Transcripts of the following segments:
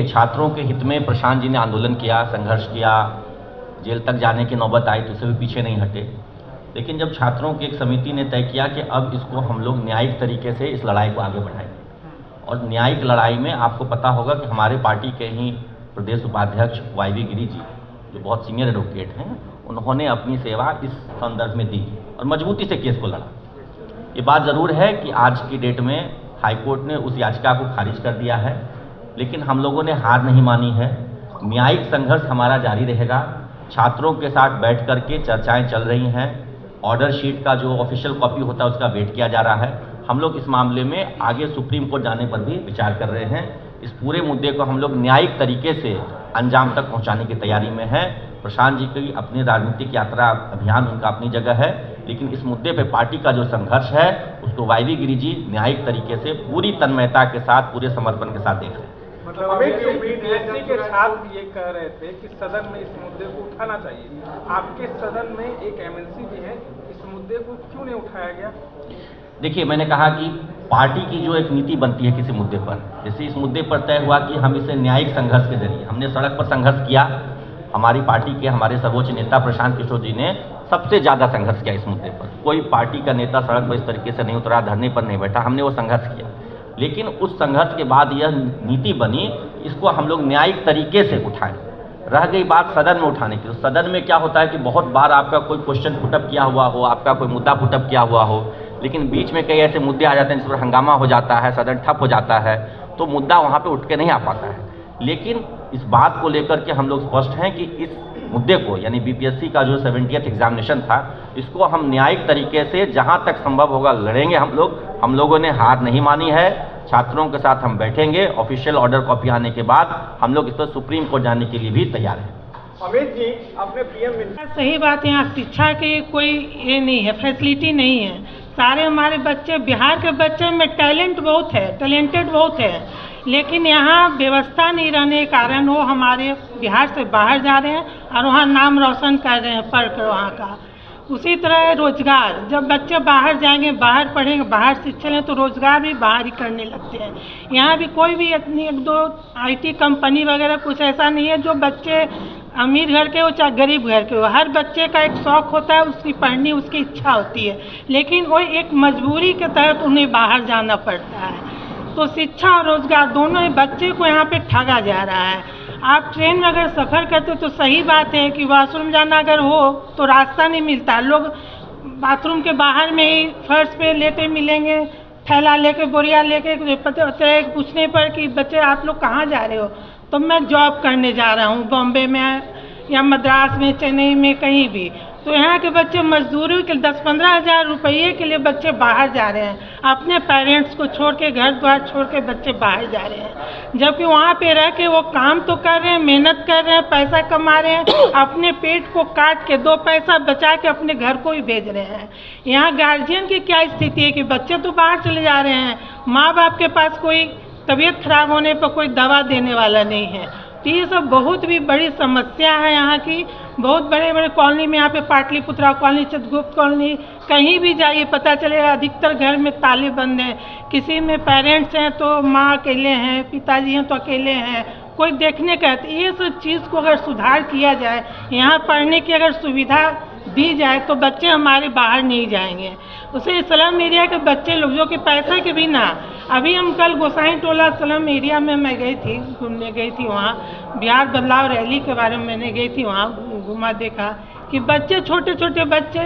छात्रों के हित में प्रशांत जी ने आंदोलन किया, संघर्ष किया, जेल तक जाने की नौबत आई तो उससे भी पीछे नहीं हटे। लेकिन जब छात्रों की एक समिति ने तय किया कि अब इसको हम लोग न्यायिक तरीके से इस लड़ाई को आगे बढ़ाएंगे, और न्यायिक लड़ाई में आपको पता होगा कि हमारे पार्टी के ही प्रदेश उपाध्यक्ष YV गिरी जी, जो बहुत सीनियर एडवोकेट हैं, उन्होंने अपनी सेवा इस संदर्भ में दी और मजबूती से केस को लड़ा। ये बात ज़रूर है कि आज की डेट में हाईकोर्ट ने उस याचिका को खारिज कर दिया है, लेकिन हम लोगों ने हार नहीं मानी है। न्यायिक संघर्ष हमारा जारी रहेगा। छात्रों के साथ बैठ कर के चर्चाएं चल रही हैं। ऑर्डर शीट का जो ऑफिशियल कॉपी होता है उसका वेट किया जा रहा है। हम लोग इस मामले में आगे सुप्रीम कोर्ट जाने पर भी विचार कर रहे हैं। इस पूरे मुद्दे को हम लोग न्यायिक तरीके से अंजाम तक पहुंचाने की तैयारी में हैं। प्रशांत जी की अपनी राजनीतिक यात्रा अभियान उनका अपनी जगह है, लेकिन इस मुद्दे पे पार्टी का जो संघर्ष है उसको YV गिरी जी न्यायिक तरीके से पूरी तन्मयता के साथ, पूरे समर्पण के साथ देख रहे हैं। मतलब यूपीएससी के छात्र ये कह रहे थे कि सदन में इस मुद्दे को उठाना चाहिए। आपके सदन में एक MLC भी है, इस मुद्दे को क्यों नहीं उठाया गया? देखिए, मैंने कहा कि पार्टी की जो एक नीति बनती है किसी मुद्दे पर, जैसे इस मुद्दे पर तय हुआ कि हम इसे न्यायिक संघर्ष के जरिए, हमने सड़क पर संघर्ष किया। हमारी पार्टी के हमारे सर्वोच्च नेता प्रशांत किशोर जी ने सबसे ज़्यादा संघर्ष किया इस मुद्दे पर। कोई पार्टी का नेता सड़क पर इस तरीके से नहीं उतरा, धरने पर नहीं बैठा, हमने वो संघर्ष किया। लेकिन उस संघर्ष के बाद यह नीति बनी, इसको हम लोग न्यायिक तरीके से उठाएं। रह गई बात सदन में उठाने की, तो सदन में क्या होता है कि बहुत बार आपका कोई क्वेश्चन पुटअप किया हुआ हो, आपका कोई मुद्दा पुटअप किया हुआ हो, लेकिन बीच में कई ऐसे मुद्दे आ जाते हैं जिस पर हंगामा हो जाता है, सदन ठप हो जाता है, तो मुद्दा वहाँ पे उठ के नहीं आ पाता है। लेकिन इस बात को लेकर के हम लोग स्पष्ट हैं कि इस मुद्दे को, यानी BPSC का जो 70th एग्जामिनेशन था, इसको हम न्यायिक तरीके से जहाँ तक संभव होगा लड़ेंगे। हम लोगों ने हार नहीं मानी है। छात्रों के साथ हम बैठेंगे। ऑफिशियल ऑर्डर कॉपी आने के बाद हम लोग इस पर सुप्रीम कोर्ट जाने के लिए भी तैयार हैं। अमित जी, आपने PM सही बात है, यहाँ शिक्षा की कोई ये नहीं है, फैसिलिटी नहीं है। सारे हमारे बच्चे, बिहार के बच्चे में टैलेंट बहुत है, टैलेंटेड बहुत है, लेकिन यहाँ व्यवस्था नहीं रहने के कारण वो हमारे बिहार से बाहर जा रहे हैं और वहाँ नाम रोशन कर रहे हैं पढ़ कर वहाँ का। उसी तरह रोजगार, जब बच्चे बाहर जाएंगे, बाहर पढ़ेंगे, बाहर शिक्षा लें तो रोजगार भी बाहर ही करने लगते हैं। यहाँ भी कोई भी इतनी 1-2 IT कंपनी वगैरह कुछ ऐसा नहीं है जो बच्चे अमीर घर के हो चाहे गरीब घर के हो। हर बच्चे का एक शौक़ होता है, उसकी पढ़नी उसकी इच्छा होती है, लेकिन वो एक मजबूरी के तहत उन्हें बाहर जाना पड़ता है। तो शिक्षा और रोजगार दोनों ही बच्चे को यहाँ पे ठगा जा रहा है। आप ट्रेन में अगर सफ़र करते तो सही बात है कि वॉशरूम जाना अगर हो तो रास्ता नहीं मिलता, लोग बाथरूम के बाहर में ही फर्श पे लेटे मिलेंगे, थैला लेके, बोरिया लेके, पूछने पर कि बच्चे आप लोग कहाँ जा रहे हो, तो मैं जॉब करने जा रहा हूँ बॉम्बे में या मद्रास में, चेन्नई में, कहीं भी। तो यहाँ के बच्चे मजदूरी के 10-15 हज़ार रुपये के लिए बच्चे बाहर जा रहे हैं, अपने पेरेंट्स को छोड़ के, घर द्वार छोड़ के बच्चे बाहर जा रहे हैं। जबकि वहाँ पे रह के वो काम तो कर रहे हैं, मेहनत कर रहे हैं, पैसा कमा रहे हैं, अपने पेट को काट के 2 पैसा बचा के अपने घर को ही भेज रहे हैं। यहाँ गार्जियन की क्या स्थिति है कि बच्चे तो बाहर चले जा रहे हैं, माँ बाप के पास कोई तबीयत खराब होने पर कोई दवा देने वाला नहीं है। तो ये सब बहुत भी बड़ी समस्या है यहाँ की। बहुत बड़े बड़े कॉलोनी में, यहाँ पे पाटलिपुत्रा कॉलोनी, चित्रगुप्त कॉलोनी, कहीं भी जाइए पता चलेगा अधिकतर घर में ताले बंद हैं। किसी में पेरेंट्स हैं तो माँ अकेले हैं, पिताजी हैं तो अकेले हैं, कोई देखने का है। ये सब चीज़ को अगर सुधार किया जाए, यहाँ पढ़ने की अगर सुविधा दी जाए तो बच्चे हमारे बाहर नहीं जाएंगे। उसे स्लम एरिया के बच्चे लोग जो कि पैसा के बिना, अभी हम कल गोसाई टोला स्लम एरिया में मैं गई थी, घूमने गई थी, वहाँ बिहार बदलाव रैली के बारे में मैंने गई थी, वहाँ घुमा, देखा कि बच्चे, छोटे छोटे बच्चे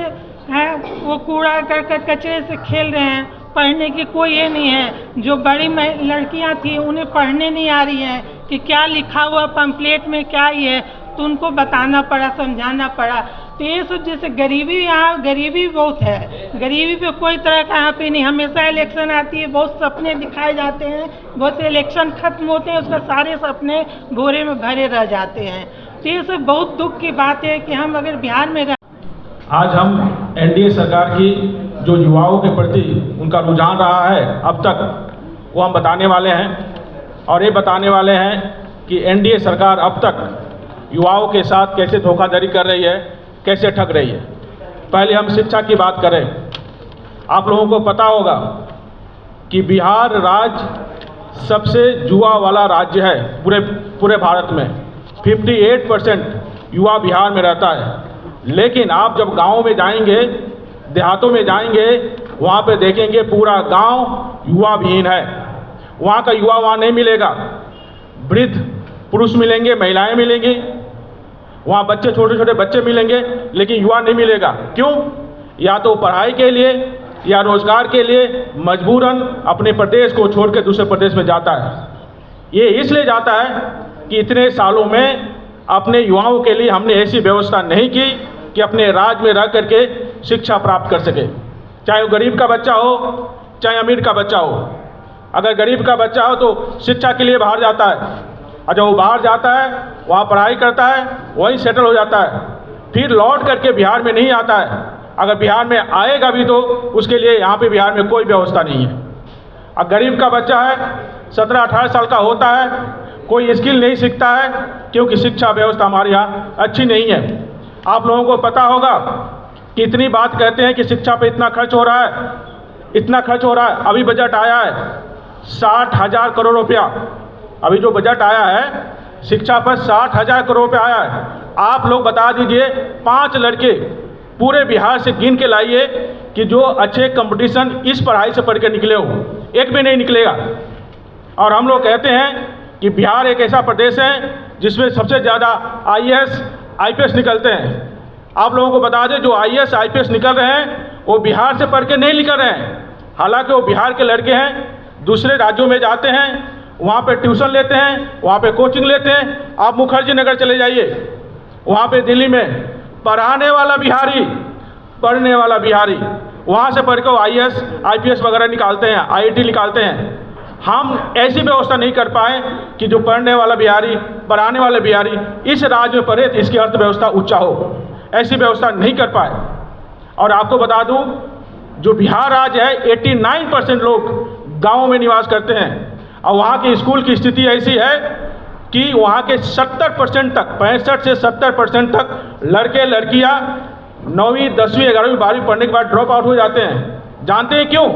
हैं, वो कूड़ा करकट कचरे से खेल रहे हैं, पढ़ने की कोई ये नहीं है। जो बड़ी लड़कियां थी उन्हें पढ़ने नहीं आ रही है कि क्या लिखा हुआ पम्पलेट में क्या ही है, तो उनको बताना पड़ा, समझाना पड़ा। तो ये सब, जैसे गरीबी, यहाँ गरीबी बहुत है, गरीबी पे कोई तरह का यहाँ पे नहीं। हमेशा इलेक्शन आती है, बहुत सपने दिखाए जाते हैं, बहुत से इलेक्शन खत्म होते हैं, उसका सारे सपने भोरे में भरे रह जाते हैं। तो ये सब बहुत दुख की बात है कि हम अगर बिहार में आज हम NDA सरकार की जो युवाओं के प्रति उनका रुझान रहा है अब तक, वो हम बताने वाले हैं। और ये बताने वाले हैं कि NDA सरकार अब तक युवाओं के साथ कैसे धोखाधड़ी कर रही है, कैसे ठग रही है। पहले हम शिक्षा की बात करें। आप लोगों को पता होगा कि बिहार राज्य सबसे जुआ वाला राज्य है पूरे पूरे भारत में 58% युवा बिहार में रहता है। लेकिन आप जब गाँव में जाएंगे, देहातों में जाएंगे, वहाँ पे देखेंगे पूरा गांव युवा विहीन है। वहाँ का युवा वहाँ नहीं मिलेगा। वृद्ध पुरुष मिलेंगे, महिलाएं मिलेंगी, वहाँ बच्चे, छोटे छोटे बच्चे मिलेंगे, लेकिन युवा नहीं मिलेगा। क्यों? या तो पढ़ाई के लिए या रोजगार के लिए मजबूरन अपने प्रदेश को छोड़ के दूसरे प्रदेश में जाता है। ये इसलिए जाता है कि इतने सालों में अपने युवाओं के लिए हमने ऐसी व्यवस्था नहीं की कि अपने राज्य में रह करके शिक्षा प्राप्त कर सके, चाहे वो गरीब का बच्चा हो, चाहे अमीर का बच्चा हो। अगर गरीब का बच्चा हो तो शिक्षा के लिए बाहर जाता है, और जब वो बाहर जाता है, वहाँ पढ़ाई करता है, वहीं सेटल हो जाता है, फिर लौट करके बिहार में नहीं आता है। अगर बिहार में आएगा भी तो उसके लिए यहाँ पे बिहार में कोई व्यवस्था नहीं है। अब गरीब का बच्चा है, 17-18 साल का होता है, कोई स्किल नहीं सीखता है, क्योंकि शिक्षा व्यवस्था हमारे यहाँ अच्छी नहीं है। आप लोगों को पता होगा कि इतनी बात कहते हैं कि शिक्षा पे इतना खर्च हो रहा है, इतना खर्च हो रहा है। अभी बजट आया है 60,000 करोड़ रुपया। अभी जो बजट आया है शिक्षा पर 60,000 करोड़ रुपया आया है। आप लोग बता दीजिए 5 लड़के पूरे बिहार से गिन के लाइए कि जो अच्छे कंपटीशन इस पढ़ाई से पढ़ के निकले हो, एक भी नहीं निकलेगा। और हम लोग कहते हैं कि बिहार एक ऐसा प्रदेश है जिसमें सबसे ज़्यादा IAS IPS निकलते हैं। आप लोगों को बता दें, जो IAS IPS निकल रहे हैं वो बिहार से पढ़ के नहीं निकल रहे हैं। हालांकि वो बिहार के लड़के हैं, दूसरे राज्यों में जाते हैं, वहाँ पे ट्यूशन लेते हैं, वहाँ पे कोचिंग लेते हैं। आप मुखर्जी नगर चले जाइए, वहाँ पे दिल्ली में पढ़ाने वाला बिहारी, पढ़ने वाला बिहारी, वहाँ से पढ़ के वो IAS IPS वगैरह निकालते हैं, IIT निकालते हैं। हम ऐसी व्यवस्था नहीं कर पाए कि जो पढ़ने वाला बिहारी, पढ़ाने वाले बिहारी इस राज्य में पढ़े तो इसकी अर्थव्यवस्था ऊंचा हो। ऐसी व्यवस्था नहीं कर पाए। और आपको बता दूं, जो बिहार राज्य है 89% लोग गाँव में निवास करते हैं, और वहाँ की स्कूल की स्थिति ऐसी है कि वहाँ के 70% तक, 65 से 70% तक लड़के लड़कियाँ 9वीं 10वीं 11वीं 12वीं पढ़ने के बाद ड्रॉप आउट हो जाते हैं। जानते हैं क्यों?